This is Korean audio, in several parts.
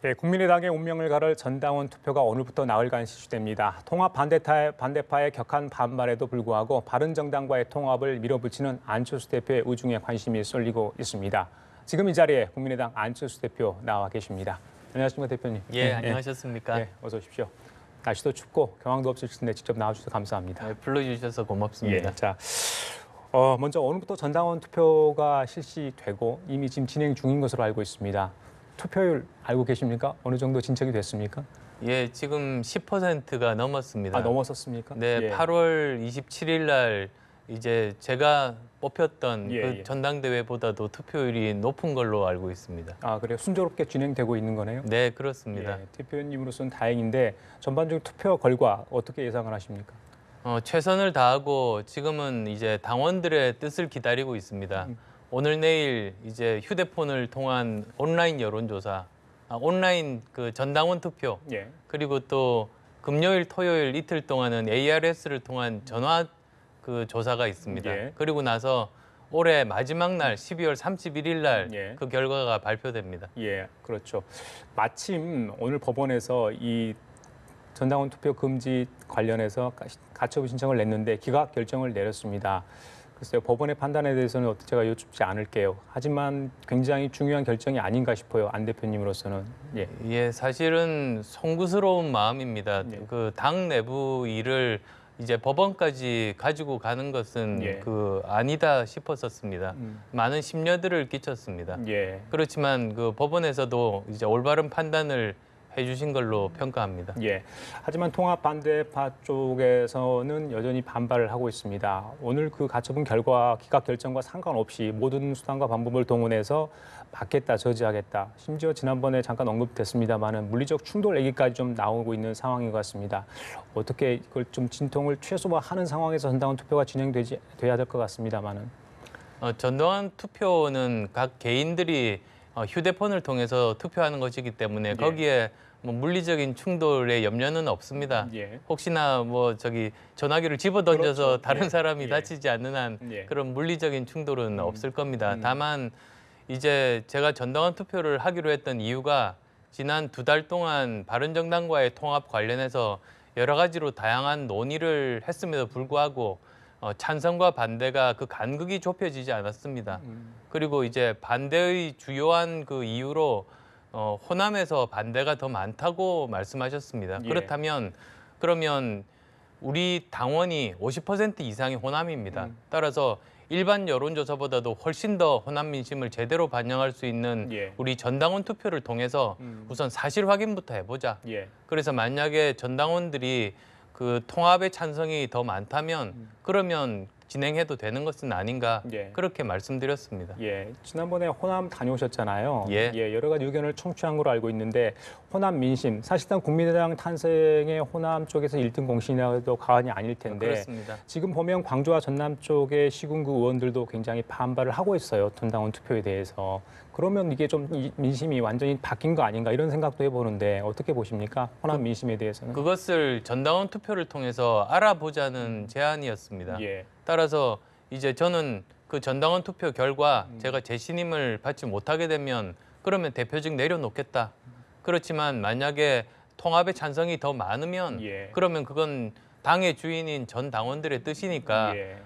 네, 국민의당의 운명을 가를 전당원 투표가 오늘부터 나흘간 실시됩니다. 통합 반대파의 격한 반발에도 불구하고 바른정당과의 통합을 밀어붙이는 안철수 대표의 의중에 관심이 쏠리고 있습니다. 지금 이 자리에 국민의당 안철수 대표 나와 계십니다. 안녕하십니까, 대표님. 예, 안녕하셨습니까? 네, 어서 오십시오. 날씨도 춥고 경황도 없을 텐데 직접 나와주셔서 감사합니다. 네, 불러주셔서 고맙습니다. 예, 자, 먼저 오늘부터 전당원 투표가 실시되고 이미 지금 진행 중인 것으로 알고 있습니다. 투표율 알고 계십니까? 어느 정도 진척이 됐습니까? 예, 지금 10%가 넘었습니다. 아, 넘었었습니까? 네, 예. 8월 27일 날 이제 제가 뽑혔던 예, 그 예. 전당대회보다도 투표율이 높은 걸로 알고 있습니다. 아, 그래요? 순조롭게 진행되고 있는 거네요? 네, 그렇습니다. 예, 대표님으로서는 다행인데 전반적인 투표 결과 어떻게 예상을 하십니까? 최선을 다하고 지금은 이제 당원들의 뜻을 기다리고 있습니다. 오늘 내일 이제 휴대폰을 통한 온라인 여론조사, 온라인 그 전당원 투표, 예. 그리고 또 금요일, 토요일 이틀 동안은 ARS를 통한 전화 그 조사가 있습니다. 예. 그리고 나서 올해 마지막 날 12월 31일 날 예. 그 결과가 발표됩니다. 예, 그렇죠. 마침 오늘 법원에서 이 전당원 투표 금지 관련해서 가처분 신청을 냈는데 기각 결정을 내렸습니다. 글쎄요, 법원의 판단에 대해서는 제가 여쭙지 않을게요. 하지만 굉장히 중요한 결정이 아닌가 싶어요, 안 대표님으로서는. 예. 예, 사실은 송구스러운 마음입니다. 예. 그 당 내부 일을 이제 법원까지 가지고 가는 것은 예. 그 아니다 싶었었습니다. 많은 심려들을 끼쳤습니다. 예. 그렇지만 그 법원에서도 이제 올바른 판단을 해주신 걸로 평가합니다. 예. 하지만 통합 반대파 쪽에서는 여전히 반발을 하고 있습니다. 오늘 그 가처분 결과 기각 결정과 상관없이 모든 수단과 방법을 동원해서 막겠다, 저지하겠다. 심지어 지난번에 잠깐 언급됐습니다만은 물리적 충돌 얘기까지 좀 나오고 있는 상황인 것 같습니다. 어떻게 이걸 좀 진통을 최소화하는 상황에서 전당원 투표가 돼야 될 것 같습니다만은. 전당원 투표는 각 개인들이 휴대폰을 통해서 투표하는 것이기 때문에 예. 거기에 뭐 물리적인 충돌의 염려는 없습니다. 예. 혹시나 뭐 저기 전화기를 집어 던져서 그렇죠. 다른 예. 사람이 예. 다치지 않는 한 예. 그런 물리적인 충돌은 없을 겁니다. 음. 다만 이제 제가 전당원 투표를 하기로 했던 이유가 지난 2달 동안 바른정당과의 통합 관련해서 여러 가지로 다양한 논의를 했음에도 불구하고 찬성과 반대가 그 간극이 좁혀지지 않았습니다. 그리고 이제 반대의 주요한 그 이유로 호남에서 반대가 더 많다고 말씀하셨습니다. 예. 그렇다면 그러면 우리 당원이 50% 이상이 호남입니다. 따라서 일반 여론조사보다도 훨씬 더 호남 민심을 제대로 반영할 수 있는 예. 우리 전당원 투표를 통해서 우선 사실 확인부터 해보자. 예. 그래서 만약에 전당원들이 그 통합의 찬성이 더 많다면 그러면 진행해도 되는 것은 아닌가 예. 그렇게 말씀드렸습니다. 예, 지난번에 호남 다녀오셨잖아요. 예. 여러 가지 의견을 청취한 걸로 알고 있는데 호남 민심, 사실상 국민의당 탄생의 호남 쪽에서 1등 공신이라도 과언이 아닐 텐데 그렇습니다. 지금 보면 광주와 전남 쪽의 시군구 의원들도 굉장히 반발을 하고 있어요. 전당원 투표에 대해서. 그러면 이게 좀 민심이 완전히 바뀐 거 아닌가 이런 생각도 해보는데 어떻게 보십니까? 호남 민심에 대해서는. 그것을 전당원 투표를 통해서 알아보자는 제안이었습니다. 예. 따라서 이제 저는 그 전당원 투표 결과 제가 재신임을 받지 못하게 되면 그러면 대표직 내려놓겠다. 그렇지만 만약에 통합의 찬성이 더 많으면 예. 그러면 그건 당의 주인인 전 당원들의 뜻이니까 예.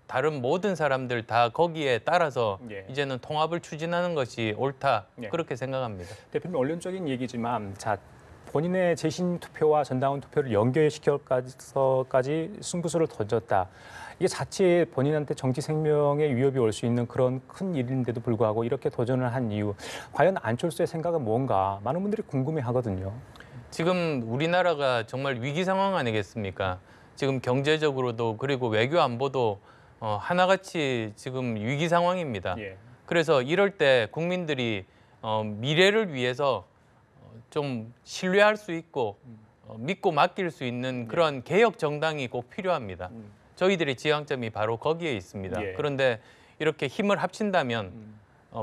다른 모든 사람들 다 거기에 따라서 예. 이제는 통합을 추진하는 것이 옳다. 예. 그렇게 생각합니다. 대표님 언론적인 얘기지만 자 본인의 재신 투표와 전당원 투표를 연결시켜까지 승부수를 던졌다. 이게 자칫 본인한테 정치 생명에 위협이 올 수 있는 그런 큰 일인데도 불구하고 이렇게 도전을 한 이유. 과연 안철수의 생각은 뭔가 많은 분들이 궁금해하거든요. 지금 우리나라가 정말 위기 상황 아니겠습니까? 지금 경제적으로도 그리고 외교 안보도 하나같이 지금 위기 상황입니다. 예. 그래서 이럴 때 국민들이 미래를 위해서 좀 신뢰할 수 있고 믿고 맡길 수 있는 그런 개혁 정당이 꼭 필요합니다. 저희들의 지향점이 바로 거기에 있습니다. 예. 그런데 이렇게 힘을 합친다면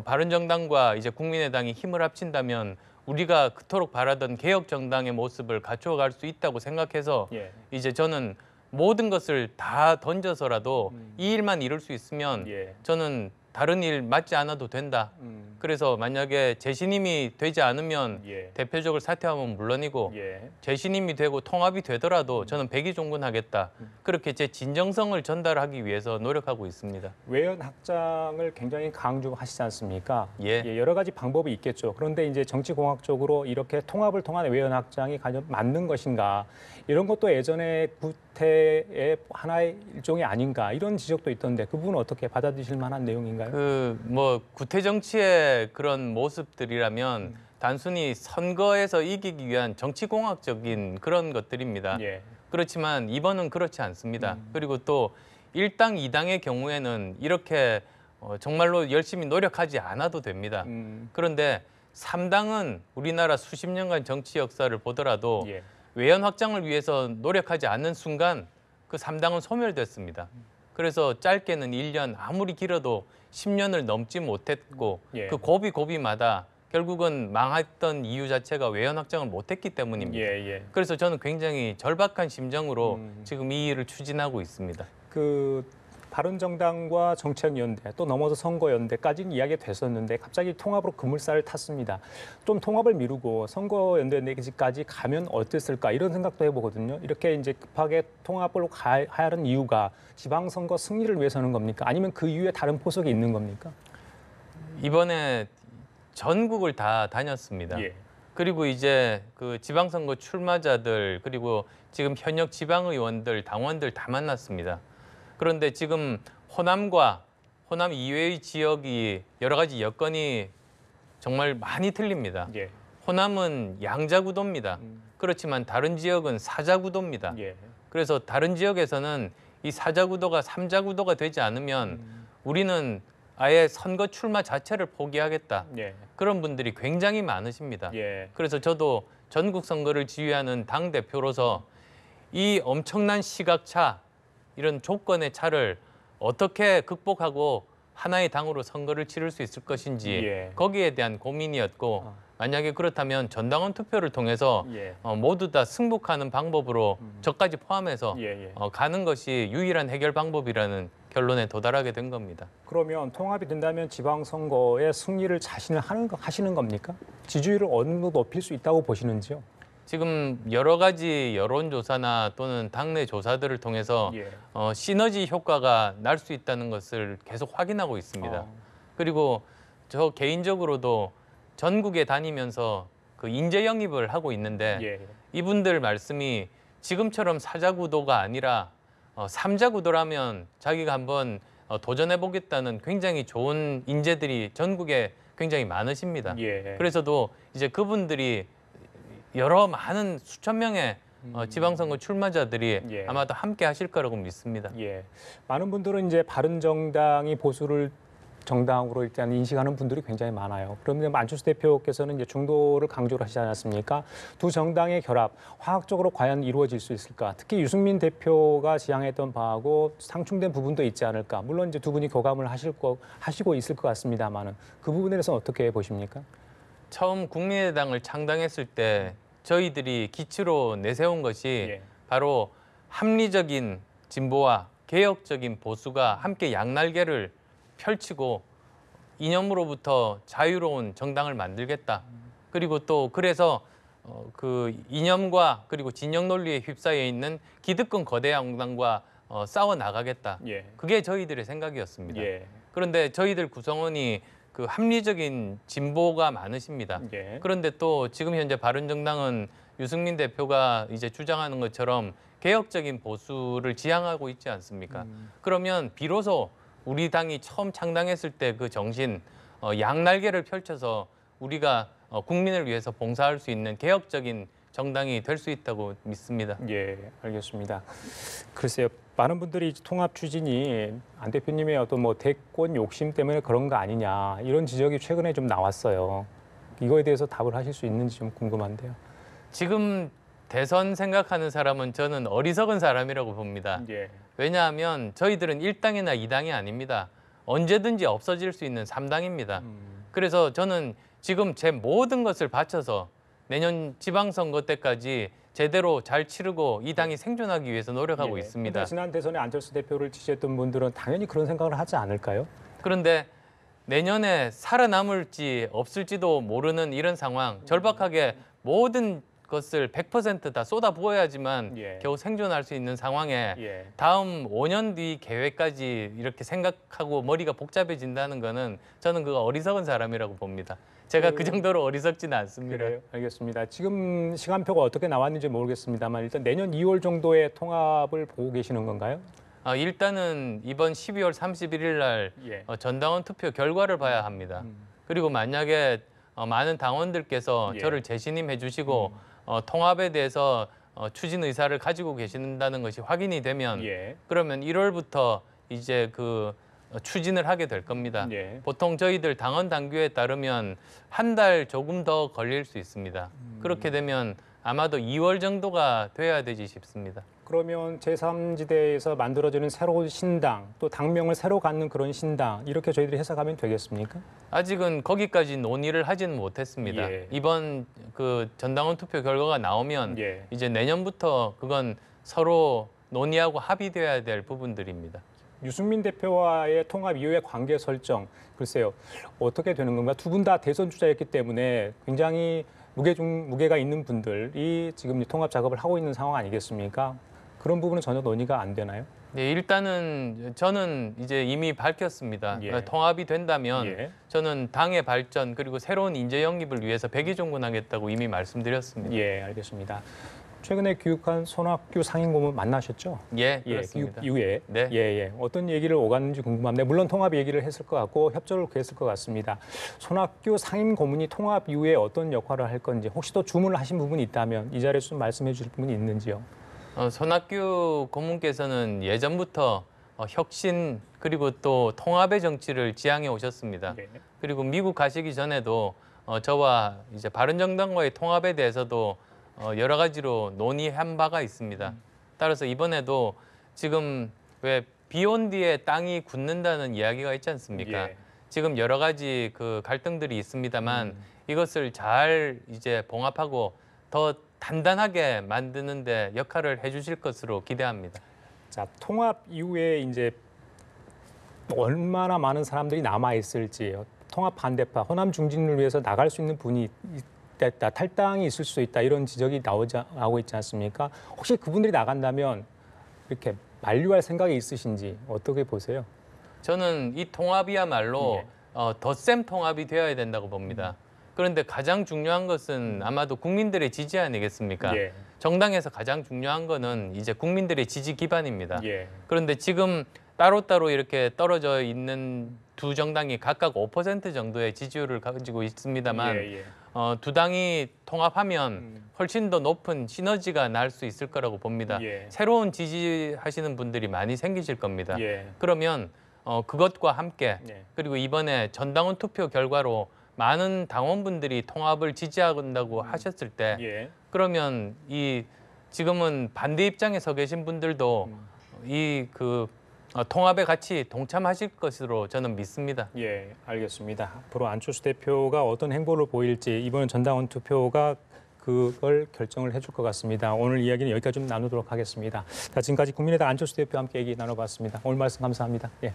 바른정당과 이제 국민의당이 힘을 합친다면 우리가 그토록 바라던 개혁 정당의 모습을 갖춰갈 수 있다고 생각해서 예. 이제 저는 모든 것을 다 던져서라도 이 일만 이룰 수 있으면 예. 저는 다른 일 맡지 않아도 된다. 그래서 만약에 재신임이 되지 않으면 예. 대표적으로 사퇴하면 물론이고 예. 재신임이 되고 통합이 되더라도 저는 백의종군하겠다. 그렇게 제 진정성을 전달하기 위해서 노력하고 있습니다. 외연 확장을 굉장히 강조하시지 않습니까? 예. 여러 가지 방법이 있겠죠. 그런데 이제 정치공학적으로 이렇게 통합을 통한 외연 확장이 과연 맞는 것인가? 이런 것도 예전에 구태의 하나의 일종이 아닌가? 이런 지적도 있던데 그 부분은 어떻게 받아들이실 만한 내용인가요? 그 뭐 구태 정치의 그런 모습들이라면 단순히 선거에서 이기기 위한 정치공학적인 그런 것들입니다. 예. 그렇지만 이번은 그렇지 않습니다. 그리고 또 일당 이당의 경우에는 이렇게 정말로 열심히 노력하지 않아도 됩니다. 그런데 삼당은 우리나라 수십 년간 정치 역사를 보더라도 예. 외연 확장을 위해서 노력하지 않는 순간 그 삼당은 소멸됐습니다. 그래서 짧게는 1년, 아무리 길어도 10년을 넘지 못했고 예. 그 고비고비마다 결국은 망했던 이유 자체가 외연 확장을 못했기 때문입니다. 예. 그래서 저는 굉장히 절박한 심정으로 지금 이 일을 추진하고 있습니다. 그 바른정당과 정책연대 또 넘어서 선거연대까지는 이야기가 됐었는데 갑자기 통합으로 급물살을 탔습니다. 좀 통합을 미루고 선거연대 내기까지 가면 어땠을까 이런 생각도 해보거든요. 이렇게 이제 급하게 통합을 하려는 이유가 지방선거 승리를 위해서는 겁니까? 아니면 그 이후에 다른 포석이 있는 겁니까? 이번에 전국을 다 다녔습니다. 예. 그리고 이제 그 지방선거 출마자들 그리고 지금 현역 지방의원들, 당원들 다 만났습니다. 그런데 지금 호남 이외의 지역이 여러 가지 여건이 정말 많이 틀립니다. 예. 호남은 양자구도입니다. 그렇지만 다른 지역은 사자구도입니다. 예. 그래서 다른 지역에서는 이 사자구도가 삼자구도가 되지 않으면 우리는 아예 선거 출마 자체를 포기하겠다. 예. 그런 분들이 굉장히 많으십니다. 예. 그래서 저도 전국 선거를 지휘하는 당 대표로서 이 엄청난 시각차, 이런 조건의 차를 어떻게 극복하고 하나의 당으로 선거를 치를 수 있을 것인지 예. 거기에 대한 고민이었고 만약에 그렇다면 전당원 투표를 통해서 예. 모두 다 승복하는 방법으로 저까지 포함해서 예. 가는 것이 유일한 해결 방법이라는 결론에 도달하게 된 겁니다. 그러면 통합이 된다면 지방선거에 승리를 자신을 하시는 겁니까? 지지율을 어느 정도 높일 수 있다고 보시는지요? 지금 여러 가지 여론조사나 또는 당내 조사들을 통해서 예. 시너지 효과가 날 수 있다는 것을 계속 확인하고 있습니다. 그리고 저 개인적으로도 전국에 다니면서 그 인재 영입을 하고 있는데 예. 이분들 말씀이 지금처럼 사자구도가 아니라 삼자구도라면 자기가 한번 도전해보겠다는 굉장히 좋은 인재들이 전국에 굉장히 많으십니다. 예. 그래서도 이제 그분들이 여러 많은 수천 명의 지방선거 출마자들이 예. 아마도 함께 하실 거라고 믿습니다. 예. 많은 분들은 이제 바른정당이 보수를 정당으로 일단 인식하는 분들이 굉장히 많아요. 그런데 안철수 대표께서는 이제 중도를 강조를 하시지 않았습니까? 두 정당의 결합, 화학적으로 과연 이루어질 수 있을까? 특히 유승민 대표가 지향했던 바하고 상충된 부분도 있지 않을까? 물론 이제 두 분이 교감을 하시고 있을 것 같습니다만은 그 부분에 대해서는 어떻게 보십니까? 처음 국민의당을 창당했을 때 저희들이 기치로 내세운 것이 예. 바로 합리적인 진보와 개혁적인 보수가 함께 양날개를 펼치고 이념으로부터 자유로운 정당을 만들겠다. 그리고 또 그래서 그 이념과 그리고 진영 논리에 휩싸여 있는 기득권 거대 양당과 싸워 나가겠다. 예. 그게 저희들의 생각이었습니다. 예. 그런데 저희들 구성원이 그 합리적인 진보가 많으십니다. 예. 그런데 또 지금 현재 바른정당은 유승민 대표가 이제 주장하는 것처럼 개혁적인 보수를 지향하고 있지 않습니까? 그러면 비로소 우리 당이 처음 창당했을 때 그 정신, 양날개를 펼쳐서 우리가 국민을 위해서 봉사할 수 있는 개혁적인 정당이 될 수 있다고 믿습니다. 예, 알겠습니다. 글쎄요, 많은 분들이 통합 추진이 안 대표님의 어떤 뭐 대권 욕심 때문에 그런 거 아니냐 이런 지적이 최근에 좀 나왔어요. 이거에 대해서 답을 하실 수 있는지 좀 궁금한데요. 지금 대선 생각하는 사람은 저는 어리석은 사람이라고 봅니다. 예. 왜냐하면 저희들은 1당이나 2당이 아닙니다. 언제든지 없어질 수 있는 3당입니다. 그래서 저는 지금 제 모든 것을 바쳐서 내년 지방선거 때까지 제대로 잘 치르고 이 당이 생존하기 위해서 노력하고 예. 있습니다. 근데 지난 대선에 안철수 대표를 지지했던 분들은 당연히 그런 생각을 하지 않을까요? 그런데 내년에 살아남을지 없을지도 모르는 이런 상황, 절박하게 모든 것을 100%다 쏟아부어야지만 예. 겨우 생존할 수 있는 상황에 예. 다음 5년 뒤 계획까지 이렇게 생각하고 머리가 복잡해진다는 거는 저는 그거 어리석은 사람이라고 봅니다. 제가 그 정도로 어리석지는 않습니다. 그래요? 알겠습니다. 지금 시간표가 어떻게 나왔는지 모르겠습니다만 일단 내년 2월 정도에 통합을 보고 계시는 건가요? 일단은 이번 12월 31일 날 예. 전당원 투표 결과를 봐야 합니다. 그리고 만약에 많은 당원들께서 예. 저를 재신임해 주시고 통합에 대해서 추진 의사를 가지고 계신다는 것이 확인이 되면 예. 그러면 1월부터 이제 그 추진을 하게 될 겁니다. 예. 보통 저희들 당원 당규에 따르면 한 달 조금 더 걸릴 수 있습니다. 그렇게 되면 아마도 2월 정도가 돼야 되지 싶습니다. 그러면 제3지대에서 만들어지는 새로운 신당, 또 당명을 새로 갖는 그런 신당 이렇게 저희들이 해석하면 되겠습니까? 아직은 거기까지 논의를 하지는 못했습니다. 예. 이번 그 전당원 투표 결과가 나오면 예. 이제 내년부터 그건 서로 논의하고 합의돼야 될 부분들입니다. 유승민 대표와의 통합 이후의 관계 설정, 글쎄요, 어떻게 되는 건가? 두 분 다 대선 주자였기 때문에 굉장히 무게가 있는 분들이 지금 통합 작업을 하고 있는 상황 아니겠습니까? 그런 부분은 전혀 논의가 안 되나요? 네, 일단은 저는 이제 이미 밝혔습니다. 예. 그러니까 통합이 된다면 예. 저는 당의 발전 그리고 새로운 인재 영입을 위해서 백의종군하겠다고 이미 말씀드렸습니다. 예, 알겠습니다. 최근에 교육한 손학규 상임고문 만나셨죠? 예, 예, 그렇습니다. 교육 이후에 네. 예. 어떤 얘기를 오갔는지 궁금합니다. 물론 통합 얘기를 했을 것 같고 협조를 구했을 것 같습니다. 손학규 상임고문이 통합 이후에 어떤 역할을 할 건지 혹시 또 주문을 하신 부분이 있다면 이 자리에서 좀 말씀해 주실 부분이 있는지요? 손학규 고문께서는 예전부터 혁신 그리고 또 통합의 정치를 지향해 오셨습니다. 예. 그리고 미국 가시기 전에도 저와 이제 바른정당과의 통합에 대해서도 여러 가지로 논의한 바가 있습니다. 따라서 이번에도 지금 왜 비온 뒤에 땅이 굳는다는 이야기가 있지 않습니까? 예. 지금 여러 가지 그 갈등들이 있습니다만 이것을 잘 이제 봉합하고 더 단단하게 만드는데 역할을 해주실 것으로 기대합니다. 자, 통합 이후에 이제 얼마나 많은 사람들이 남아 있을지, 통합 반대파, 호남 중진을 위해서 나갈 수 있는 분이 있다, 탈당이 있을 수도 있다 이런 지적이 나오고 있지 않습니까? 혹시 그분들이 나간다면 이렇게 만류할 생각이 있으신지 어떻게 보세요? 저는 이 통합이야말로 예. 덧셈 통합이 되어야 된다고 봅니다. 그런데 가장 중요한 것은 아마도 국민들의 지지 아니겠습니까? 예. 정당에서 가장 중요한 거는 이제 국민들의 지지 기반입니다. 예. 그런데 지금 따로따로 이렇게 떨어져 있는 두 정당이 각각 5% 정도의 지지율을 가지고 있습니다만 예. 두 당이 통합하면 훨씬 더 높은 시너지가 날 수 있을 거라고 봅니다. 예. 새로운 지지하시는 분들이 많이 생기실 겁니다. 예. 그러면 그것과 함께 예. 그리고 이번에 전당원 투표 결과로 많은 당원분들이 통합을 지지한다고 하셨을 때 예. 그러면 이 지금은 반대 입장에 서 계신 분들도 이 그 통합에 같이 동참하실 것으로 저는 믿습니다. 예, 알겠습니다. 앞으로 안철수 대표가 어떤 행보를 보일지 이번 전당원 투표가 그걸 결정을 해줄 것 같습니다. 오늘 이야기는 여기까지 좀 나누도록 하겠습니다. 자, 지금까지 국민의당 안철수 대표와 함께 얘기 나눠봤습니다. 오늘 말씀 감사합니다. 예.